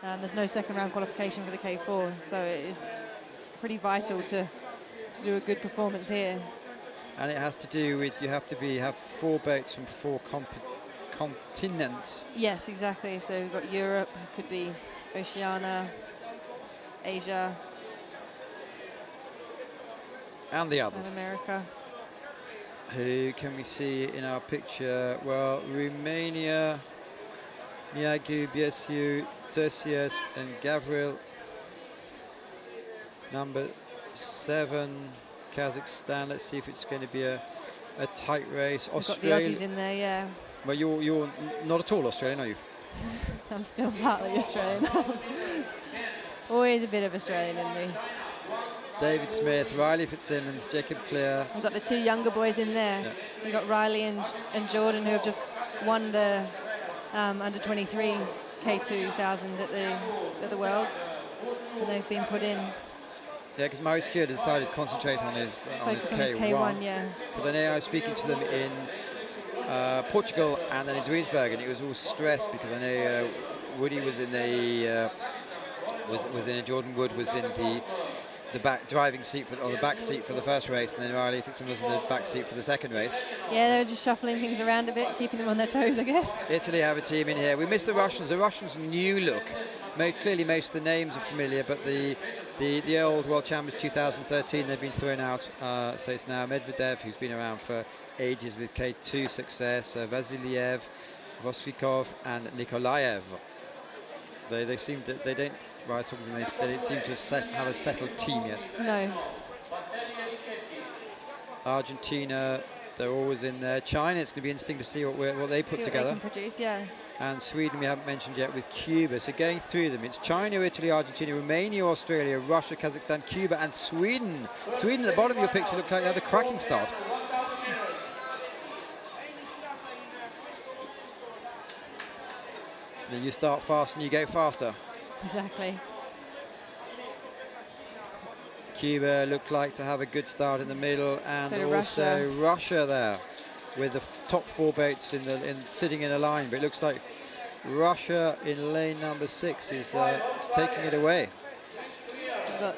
There's no second round qualification for the K4, so it is pretty vital to do a good performance here. And it has to do with you have to have 4 boats from 4 continents. Yes, exactly. So we've got Europe, could be Oceania, Asia, and the others. And America. Who can we see in our picture? Well, Romania, Niagu, Biesiu, Tercius, and Gavril. Number 7, Kazakhstan. Let's see if it's going to be a tight race. We've Australia. got the Aussies in there, yeah. Well, you're not at all Australian, are you? I'm still partly Australian. Always a bit of Australian in me. David Smith, Riley Fitzsimmons, Jacob Clear. We've got the 2 younger boys in there. Yeah. We've got Riley and Jordan, who have just won the under 23 K2000 at the Worlds, and they've been put in. Yeah, because Murray Stewart decided to concentrate on his K1. Yeah. Because I know I was speaking to them in Portugal and then in Duisburg, and it was all stressed because I know Woody was in the Jordan Wood was in the back driving seat or the back seat for the first race, and then Riley Fitzsimmons was in the back seat for the second race. Yeah, they were just shuffling things around a bit, keeping them on their toes, I guess. Italy have a team in here. We missed the Russians. The Russians' new look. Clearly, most of the names are familiar, but the old world champions 2013, they've been thrown out. So it's now Medvedev, who's been around for ages with K2 success, Vasiliev, Vosvikov, and Nikolaev. They seem to, they don't. Well, I was talking to them, they don't seem to have a settled team yet. No. Argentina, they're always in there. China, it's going to be interesting to see what they put together. They can produce, yeah. And Sweden, we haven't mentioned yet, with Cuba. So going through them, it's China, Italy, Argentina, Romania, Australia, Russia, Kazakhstan, Cuba, and Sweden. Sweden at the bottom of your picture looks like they had a cracking start. Then you start fast and you go faster. Exactly. Cuba looked like to have a good start in the middle, and so also Russia there with the top 4 boats sitting in a line. But it looks like Russia in lane number 6 is taking it away. We've got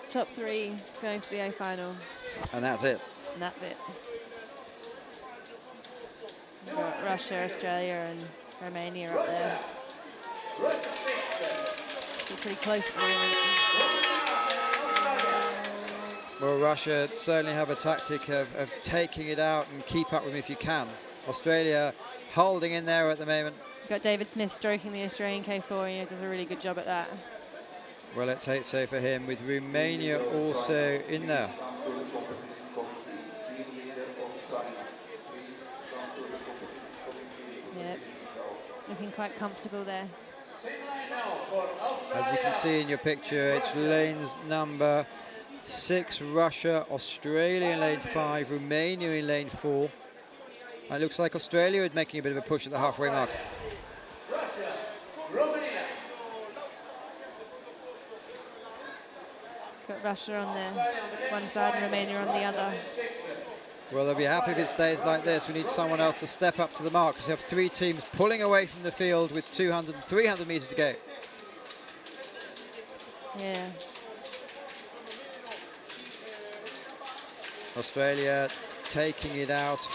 top 3 going to the A final. And that's it. And that's it. We've got Russia, Australia, and Romania up there. Still pretty close at the moment. Well, Russia certainly have a tactic of taking it out and keep up with them if you can. Australia holding in there at the moment. We've got David Smith stroking the Australian K4, and he does a really good job at that. Well, let's hope so for him, with Romania also in there. Yep, looking quite comfortable there. As you can see in your picture, it's lanes number 6, Russia, Australia in lane 5, Romania in lane 4. And it looks like Australia is making a bit of a push at the halfway mark. Got Russia on the one side and Romania on the other. Well, they'll be happy if it stays like this. We need someone else to step up to the mark, because we have 3 teams pulling away from the field with 200 and 300 meters to go. Yeah. Australia taking it out.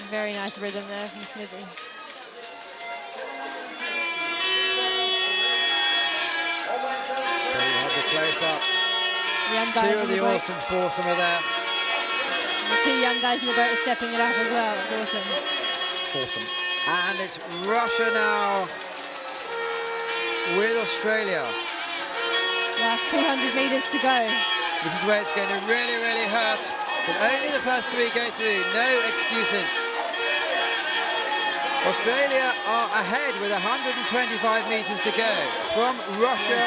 Very nice rhythm there from Smithy. So you have the close-up. 2 of the awesome foursome are there. And the 2 young guys in the boat are stepping it up as well. It's awesome. Awesome. And it's Russia now with Australia. Last 200 meters to go. This is where it's going to really, really hurt. But only the first 3 go through. No excuses. Australia are ahead with 125 meters to go from Russia,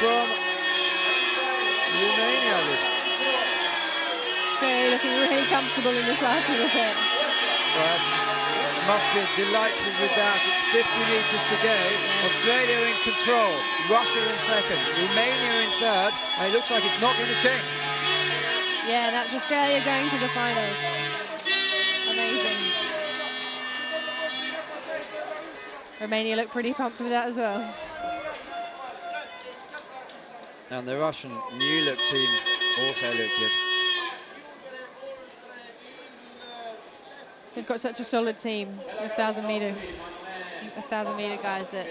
from Romania. Australia looking really comfortable in this last little bit. Well, must be delighted with that. It's 50 meters to go. Australia in control, Russia in second, Romania in third, and it looks like it's not going to change. Yeah, that's Australia going to the finals. Amazing. Romania looked pretty pumped with that as well. And the Russian new look team also look good. They've got such a solid team, the 1,000 meter guys that.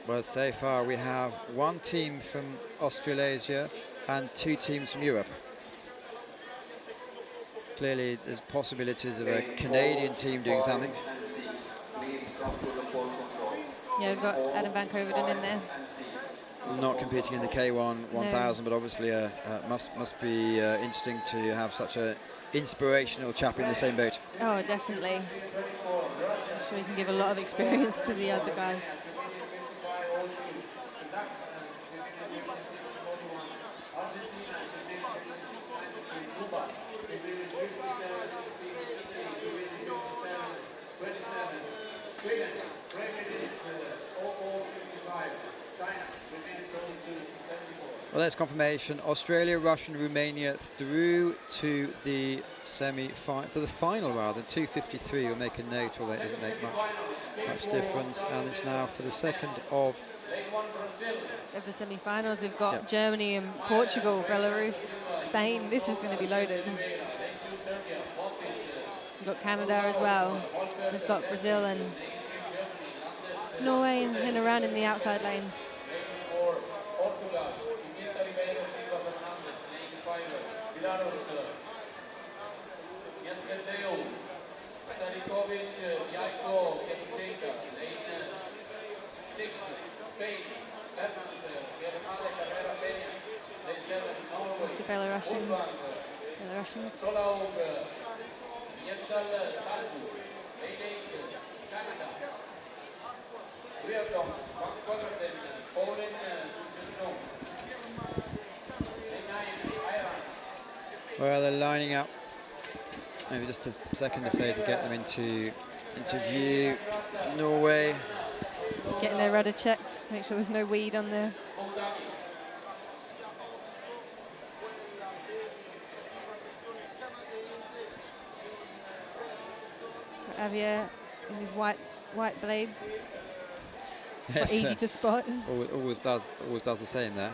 Well, so far we have one team from Australasia and 2 teams from Europe. Clearly, there's possibilities of a Canadian team doing something. Yeah, we've got Adam Van Coverdon in there. Not competing in the K4M1000, no. But obviously must be interesting to have such a inspirational chap in the same boat. Oh, definitely. I'm sure he can give a lot of experience to the other guys. Well, that's confirmation. Australia, Russia, and Romania through to the final rather. 2:53 will make a note, although it doesn't make much difference. And it's now for the second of the semi-finals. We've got Germany and Portugal, Belarus, Spain. This is going to be loaded. We've got Canada as well. We've got Brazil and Norway and around in the outside lanes. The Belarusians. Well, they're lining up. Maybe just a second to say to get them into view. Norway. Getting their rudder checked, make sure there's no weed on there. Javier in his white blades. Yes, easy to spot. Always does the same there.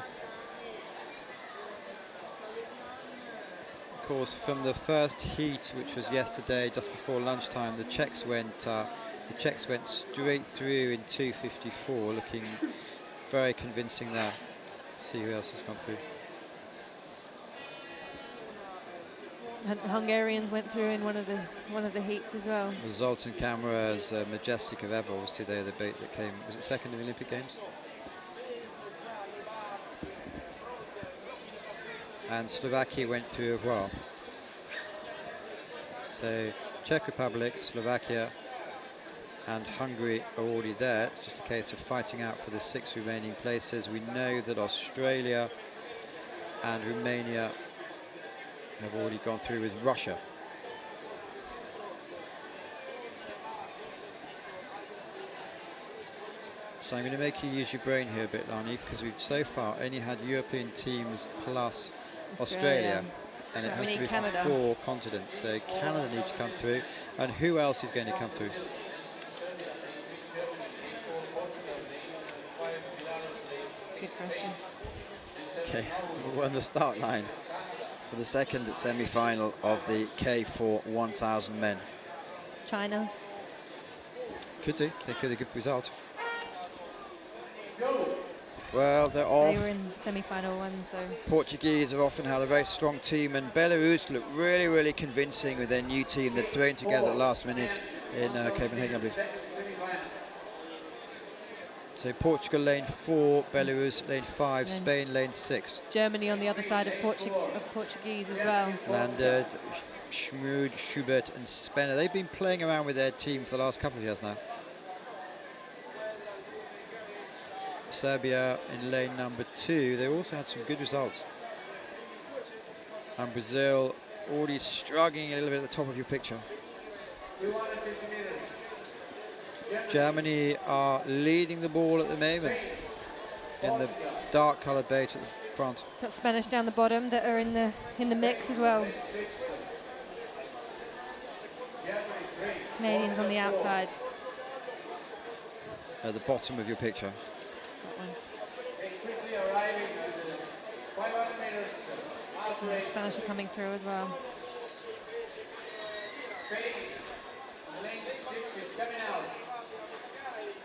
Of course, from the first heat, which was yesterday, just before lunchtime, the Czechs went straight through in 2:54, looking very convincing there. Let's see who else has gone through. And the Hungarians went through in one of the heats as well. The Zoltan camera is majestic of ever. Obviously, they're the boat that came. Was it second in the Olympic Games? And Slovakia went through as well. So Czech Republic, Slovakia, and Hungary are already there. It's just a case of fighting out for the 6 remaining places. We know that Australia and Romania have already gone through with Russia. So I'm going to make you use your brain here a bit, Lani, because we've so far only had European teams plus Australia. And it has to be from 4 continents. So Canada needs to come through. And who else is going to come through? Good question. Okay, we're on the start line for the second semi-final of the K4M1000 men. China. Could do. They could have a good result. Well, they're off. They were in semi-final 1, so. Portuguese have often had a very strong team, and Belarus look really, really convincing with their new team they've thrown together at the last minute in Copenhagen, I believe. So Portugal lane 4, Belarus lane 5, Spain lane 6. Germany on the other side of Portuguese as well. Landed, Schmud, Schubert and Spener. They've been playing around with their team for the last couple of years now. Serbia in lane number 2, they also had some good results. And Brazil already struggling a little bit at the top of your picture. Germany are leading the ball at the moment in the dark coloured boat at the front. Got Spanish down the bottom that are in the mix as well. Canadians on the outside. at the bottom of your picture. That one. And the Spanish are coming through as well.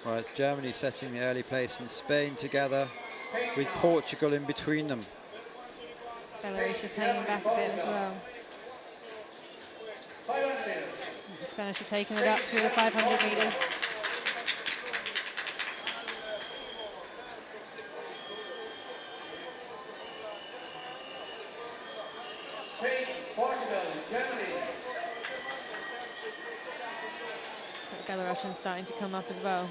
Well, it's Germany setting the early place and Spain together with Portugal in between them. Belarus just hanging back a bit as well. The Spanish are taking it up through the 500 meters. Spain, Portugal, Germany. The Belarusians starting to come up as well.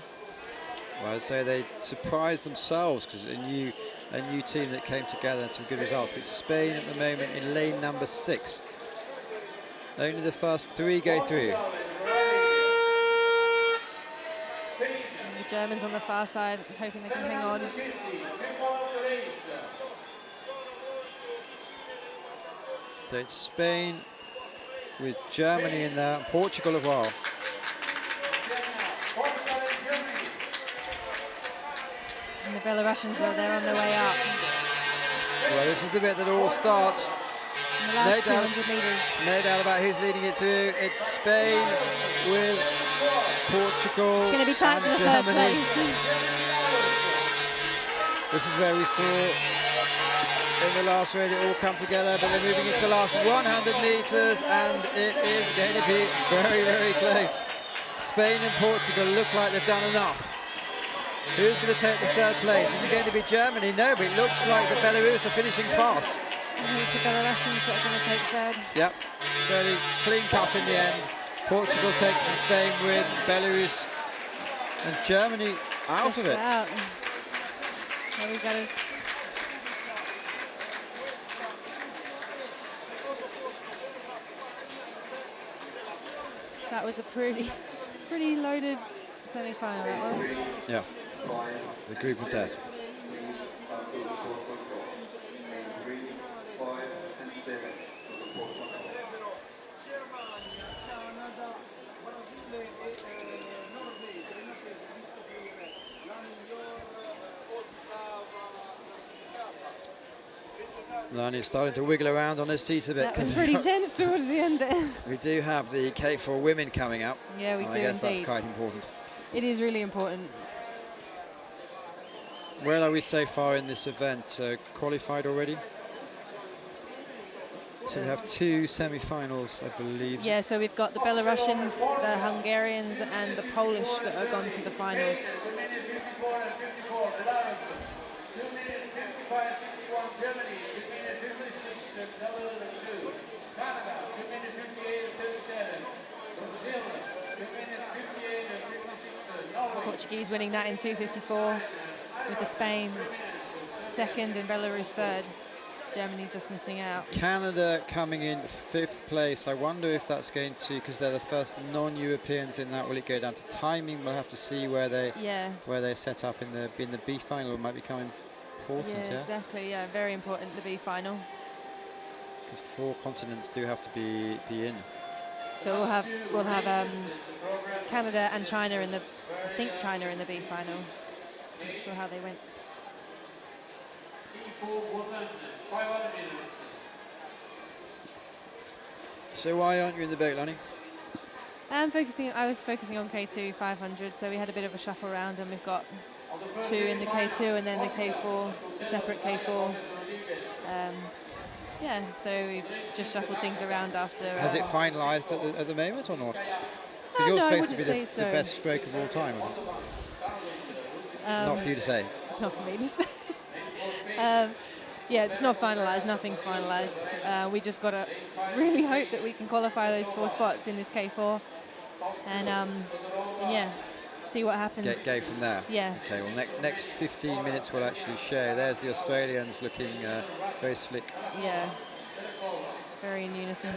Well, I'd say they surprised themselves because a new team that came together and some good results. But Spain at the moment in lane number 6. Only the first 3 go through. And the Germans on the far side hoping they can hang on. So it's Spain with Germany in there and Portugal as well. And the Belarusians, though, they're on their way up. Well, this is the bit that all starts. In the last 200 meters. No doubt about who's leading it through. It's Spain with Portugal. It's going to be tight for the third place. This is where we saw in the last race it all come together, but they're moving into the last 100 meters and it is going to be very, very close. Spain and Portugal look like they've done enough. Who's going to take the third place? Is it going to be Germany? No, but it looks like the Belarus are finishing fast. And it's the Belarusians that are going to take third. Yep, fairly clean cut in the end. Portugal takes from Spain with Belarus and Germany out Just of it. Out. There we go. That was a pretty loaded semi-final, that one. Yeah, the group of death. Lani's starting to wiggle around on his seat a bit. That was pretty tense towards the end there. We do have the K4 women coming up. Yeah, we do I guess indeed. that's quite important. It is really important. Where are we so far in this event? Qualified already? So we have 2 semi-finals, I believe. Yeah, so we've got the Belarusians, the Hungarians, and the Polish that are gone to the finals. 2 minutes 54 and 54, Belarus. 2 minutes 55, 61, Germany. 2 minutes 56, Netherlands 2. Canada, 2 minutes 58 and 37. Brazil, 2 minutes 58 and 56, Norway. Portuguese winning that in 2:54, with the Spain second and Belarus third. Germany just missing out. Canada coming in 5th place. I wonder if that's going to, because they're the first non-Europeans in that, will it go down to timing? We'll have to see where they set up in the B final. It might become important. Yeah, exactly. Yeah, very important, the B final. Because 4 continents do have to be in. So we'll have Canada and China in the, I think China in the B final. I'm not sure how they went. So why aren't you in the boat, Lani? I was focusing on K2 500, so we had a bit of a shuffle round, and we've got 2 in the K2 and then the K4, the separate K4. Yeah, so we've just shuffled things around after. Has it finalised at the moment or not? Because you're no, supposed to be so. the best stroke of all time. Not for you to say. Not for me to say. Yeah, it's not finalised. Nothing's finalised. We just got to really hope that we can qualify those 4 spots in this K4, and yeah, see what happens. Go from there. Yeah. Okay. Well, next 15 minutes we'll actually share. There's the Australians looking very slick. Yeah. Very in unison.